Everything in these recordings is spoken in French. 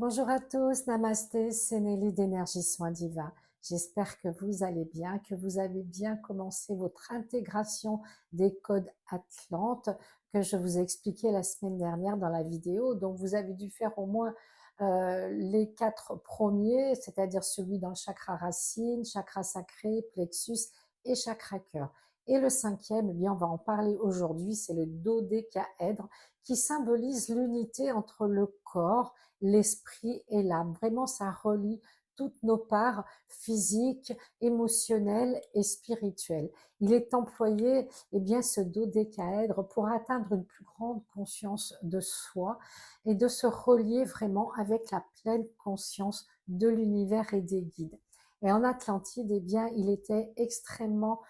Bonjour à tous, Namasté, c'est Nelly d'Énergie Soins Divins. J'espère que vous allez bien, que vous avez bien commencé votre intégration des codes Atlantes que je vous ai expliqué la semaine dernière dans la vidéo. Donc vous avez dû faire au moins les 4 premiers, c'est-à-dire celui dans le chakra racine, chakra sacré, plexus et chakra cœur. Et le cinquième, eh bien, on va en parler aujourd'hui, c'est le dodécaèdre qui symbolise l'unité entre le corps, l'esprit et l'âme. Vraiment, ça relie toutes nos parts physiques, émotionnelles et spirituelles. Il est employé, eh bien, ce dodécaèdre pour atteindre une plus grande conscience de soi et de se relier vraiment avec la pleine conscience de l'univers et des guides. Et en Atlantide, eh bien, il était extrêmement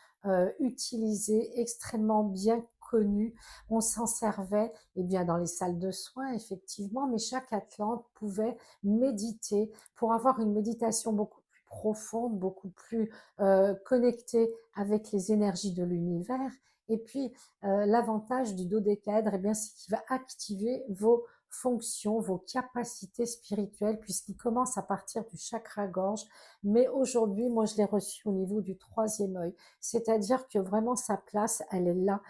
utilisé, extrêmement bien connu. On s'en servait eh bien, dans les salles de soins, effectivement, mais chaque Atlante pouvait méditer pour avoir une méditation beaucoup plus profonde, beaucoup plus connectée avec les énergies de l'univers. Et puis, l'avantage du dodécaèdre, eh bien, c'est qu'il va activer vos fonctions, vos capacités spirituelles, puisqu'il commence à partir du chakra-gorge. Mais aujourd'hui, moi, je l'ai reçu au niveau du troisième œil. C'est-à-dire que vraiment, sa place, elle est là.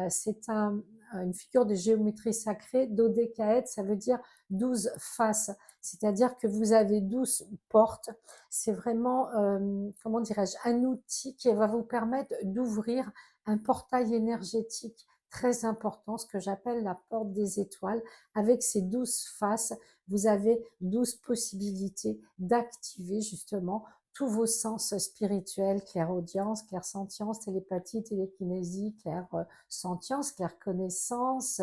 C'est une figure de géométrie sacrée. Dodécaèdre, ça veut dire 12 faces. C'est-à-dire que vous avez 12 portes. C'est vraiment, comment dirais-je, un outil qui va vous permettre d'ouvrir un portail énergétique très important, ce que j'appelle la porte des étoiles. Avec ces 12 faces, vous avez 12 possibilités d'activer justement tous vos sens spirituels, clairaudience, clairsentience, télépathie, télékinésie, clairsentience, clairconnaissance,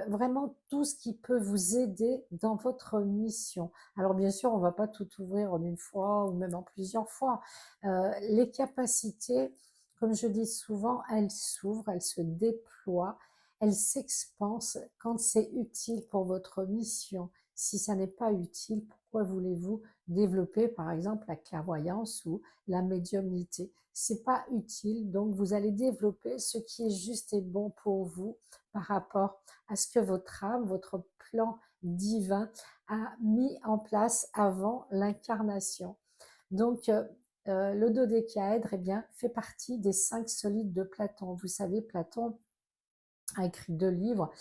vraiment tout ce qui peut vous aider dans votre mission. Alors bien sûr, on ne va pas tout ouvrir en une fois ou même en plusieurs fois. Les capacités, comme je dis souvent, elles s'ouvrent, elles se déploient, elles s'expansent quand c'est utile pour votre mission. Si ça n'est pas utile, pourquoi voulez-vous développer par exemple la clairvoyance ou la médiumnité? C'est pas utile, donc vous allez développer ce qui est juste et bon pour vous par rapport à ce que votre âme, votre plan divin a mis en place avant l'incarnation. Donc, le dodécaèdre, eh bien, fait partie des 5 solides de Platon. Vous savez, Platon a écrit 2 livres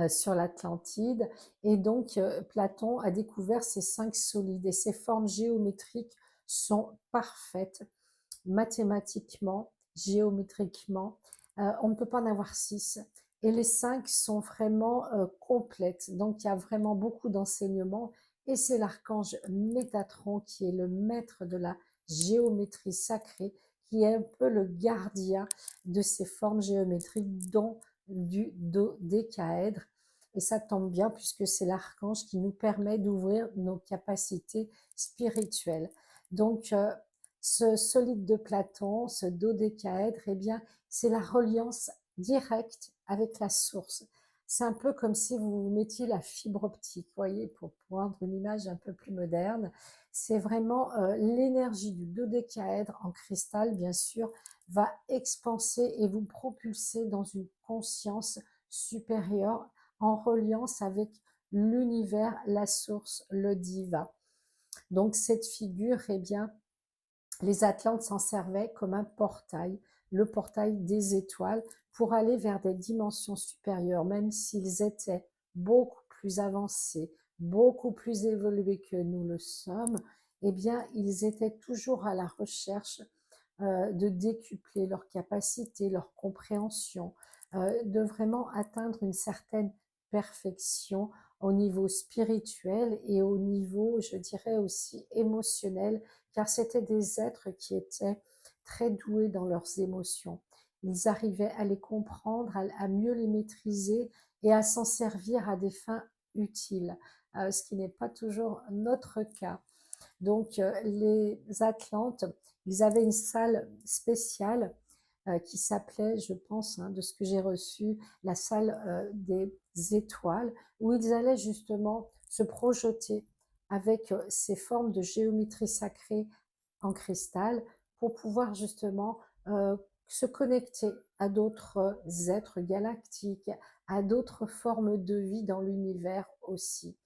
sur l'Atlantide, et donc Platon a découvert ces 5 solides, et ces formes géométriques sont parfaites mathématiquement, géométriquement. On ne peut pas en avoir 6. Et les 5 sont vraiment complètes. Donc, il y a vraiment beaucoup d'enseignements. Et c'est l'archange Métatron qui est le maître de la géométrie sacrée, qui est un peu le gardien de ces formes géométriques, dont du dodécaèdre. Et ça tombe bien puisque c'est l'archange qui nous permet d'ouvrir nos capacités spirituelles. Donc, ce solide de Platon, ce dodécaèdre, eh bien, c'est la reliance directe avec la source. C'est un peu comme si vous mettiez la fibre optique, voyez, pour prendre une image un peu plus moderne. C'est vraiment l'énergie du dodécaèdre en cristal, bien sûr, va expanser et vous propulser dans une conscience supérieure en reliance avec l'univers, la source, le divin. Donc cette figure, eh bien, les Atlantes s'en servaient comme un portail, le portail des étoiles, pour aller vers des dimensions supérieures, même s'ils étaient beaucoup plus avancés, beaucoup plus évolués que nous le sommes. Eh bien, ils étaient toujours à la recherche de décupler leur capacité, leur compréhension, de vraiment atteindre une certaine perfection au niveau spirituel et au niveau, je dirais aussi émotionnel, car c'était des êtres qui étaient très doués dans leurs émotions. Ils arrivaient à les comprendre, à mieux les maîtriser et à s'en servir à des fins utiles, ce qui n'est pas toujours notre cas. Donc, les Atlantes, ils avaient une salle spéciale qui s'appelait, je pense, hein, de ce que j'ai reçu, la salle des étoiles, où ils allaient justement se projeter avec ces formes de géométrie sacrée en cristal pour pouvoir justement se connecter à d'autres êtres galactiques, à d'autres formes de vie dans l'univers aussi.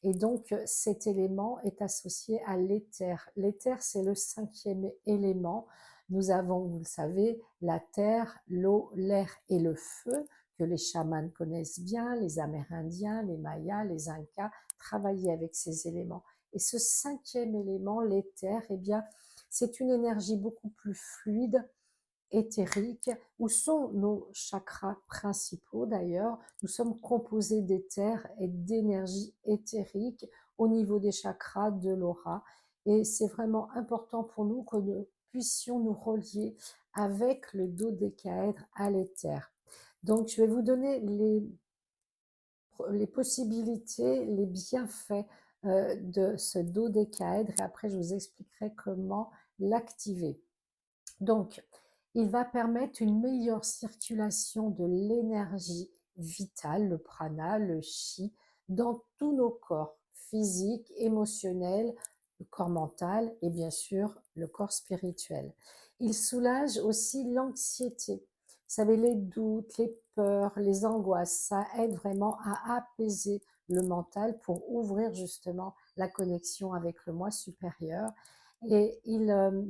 Et donc, cet élément est associé à l'éther. L'éther, c'est le 5e élément. Nous avons, vous le savez, la terre, l'eau, l'air et le feu, que les chamans connaissent bien, les Amérindiens, les Mayas, les Incas travaillaient avec ces éléments. Et ce 5e élément, l'éther, eh bien, c'est une énergie beaucoup plus fluide, éthérique, où sont nos chakras principaux d'ailleurs. Nous sommes composés d'éther et d'énergie éthérique au niveau des chakras, de l'aura. Et c'est vraiment important pour nous que nous puissions nous relier avec le dodécaèdre à l'éther. Donc, je vais vous donner les possibilités, les bienfaits de ce dodécaèdre et après je vous expliquerai comment l'activer. Donc, il va permettre une meilleure circulation de l'énergie vitale, le prana, le chi, dans tous nos corps, physique, émotionnel, le corps mental et bien sûr le corps spirituel. Il soulage aussi l'anxiété. Vous savez, les doutes, les peurs, les angoisses, ça aide vraiment à apaiser le mental pour ouvrir justement la connexion avec le moi supérieur. Et il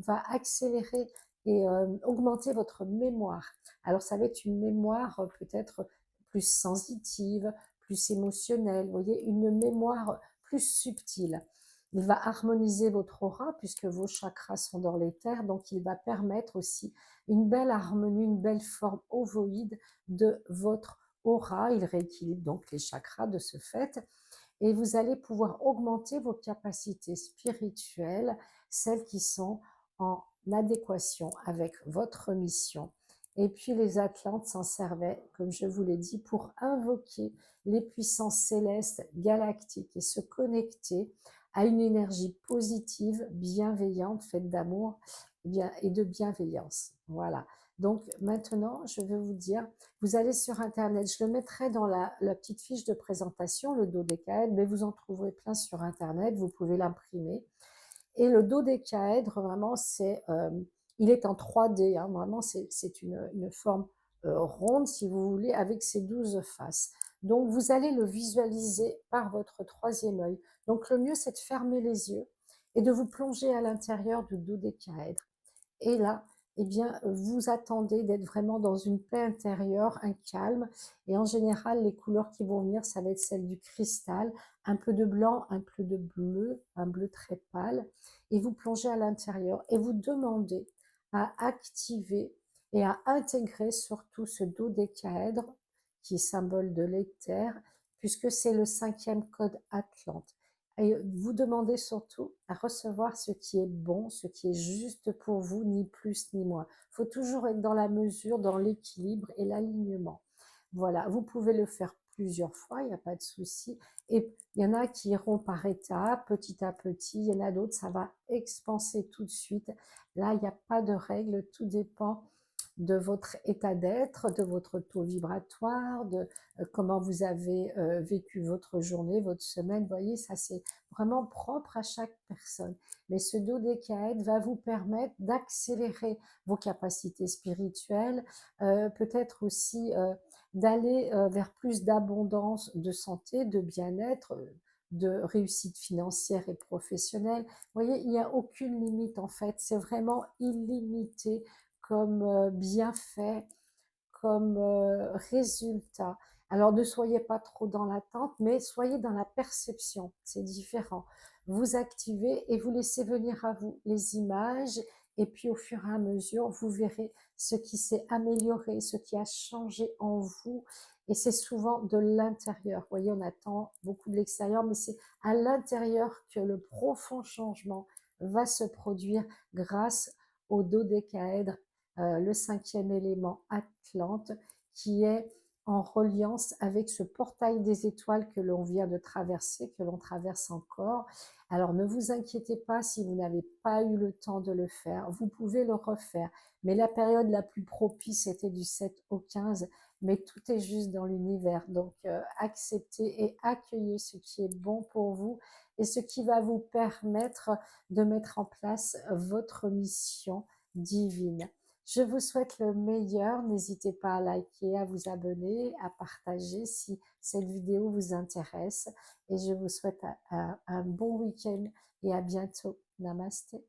va accélérer et augmenter votre mémoire. Alors ça va être une mémoire peut-être plus sensitive, plus émotionnelle, vous voyez, une mémoire plus subtile. Il va harmoniser votre aura puisque vos chakras sont dans l'éther, donc il va permettre aussi une belle harmonie, une belle forme ovoïde de votre aura. Il rééquilibre donc les chakras de ce fait et vous allez pouvoir augmenter vos capacités spirituelles, celles qui sont en adéquation avec votre mission. Et puis les Atlantes s'en servaient, comme je vous l'ai dit, pour invoquer les puissances célestes galactiques et se connecter à une énergie positive, bienveillante, faite d'amour et de bienveillance. Voilà. Donc maintenant, je vais vous dire, vous allez sur Internet, je le mettrai dans la petite fiche de présentation, le dodécaèdre, mais vous en trouverez plein sur Internet, vous pouvez l'imprimer. Et le dodécaèdre, vraiment, il est en 3D, hein, vraiment, c'est une forme ronde, si vous voulez, avec ses 12 faces. Donc, vous allez le visualiser par votre troisième œil. Donc, le mieux, c'est de fermer les yeux et de vous plonger à l'intérieur du dodécaèdre. Et là, eh bien, vous attendez d'être vraiment dans une paix intérieure, un calme. Et en général, les couleurs qui vont venir, ça va être celle du cristal, un peu de blanc, un peu de bleu, un bleu très pâle. Et vous plongez à l'intérieur et vous demandez à activer et à intégrer surtout ce dodécaèdre qui est symbole de l'éther, puisque c'est le 5e code Atlante. Et vous demandez surtout à recevoir ce qui est bon, ce qui est juste pour vous, ni plus ni moins. Il faut toujours être dans la mesure, dans l'équilibre et l'alignement. Voilà, vous pouvez le faire plusieurs fois, il n'y a pas de souci. Et il y en a qui iront par étapes, petit à petit. Il y en a d'autres, ça va expanser tout de suite. Là, il n'y a pas de règle, tout dépend de votre état d'être, de votre taux vibratoire, de comment vous avez vécu votre journée, votre semaine. Vous voyez, ça c'est vraiment propre à chaque personne. Mais ce dodécaèdre va vous permettre d'accélérer vos capacités spirituelles, peut-être aussi d'aller vers plus d'abondance, de santé, de bien-être, de réussite financière et professionnelle. Vous voyez, il n'y a aucune limite en fait, c'est vraiment illimité comme bienfait, comme résultat. Alors ne soyez pas trop dans l'attente, mais soyez dans la perception, c'est différent. Vous activez et vous laissez venir à vous les images et puis au fur et à mesure, vous verrez ce qui s'est amélioré, ce qui a changé en vous et c'est souvent de l'intérieur. Vous voyez, on attend beaucoup de l'extérieur, mais c'est à l'intérieur que le profond changement va se produire grâce au dodécaèdre, le 5e élément Atlante, qui est en reliance avec ce portail des étoiles que l'on vient de traverser, que l'on traverse encore. Alors ne vous inquiétez pas si vous n'avez pas eu le temps de le faire, vous pouvez le refaire. Mais la période la plus propice était du 7 au 15, mais tout est juste dans l'univers. Donc acceptez et accueillez ce qui est bon pour vous et ce qui va vous permettre de mettre en place votre mission divine. Je vous souhaite le meilleur. N'hésitez pas à liker, à vous abonner, à partager si cette vidéo vous intéresse. Et je vous souhaite un bon week-end et à bientôt. Namasté.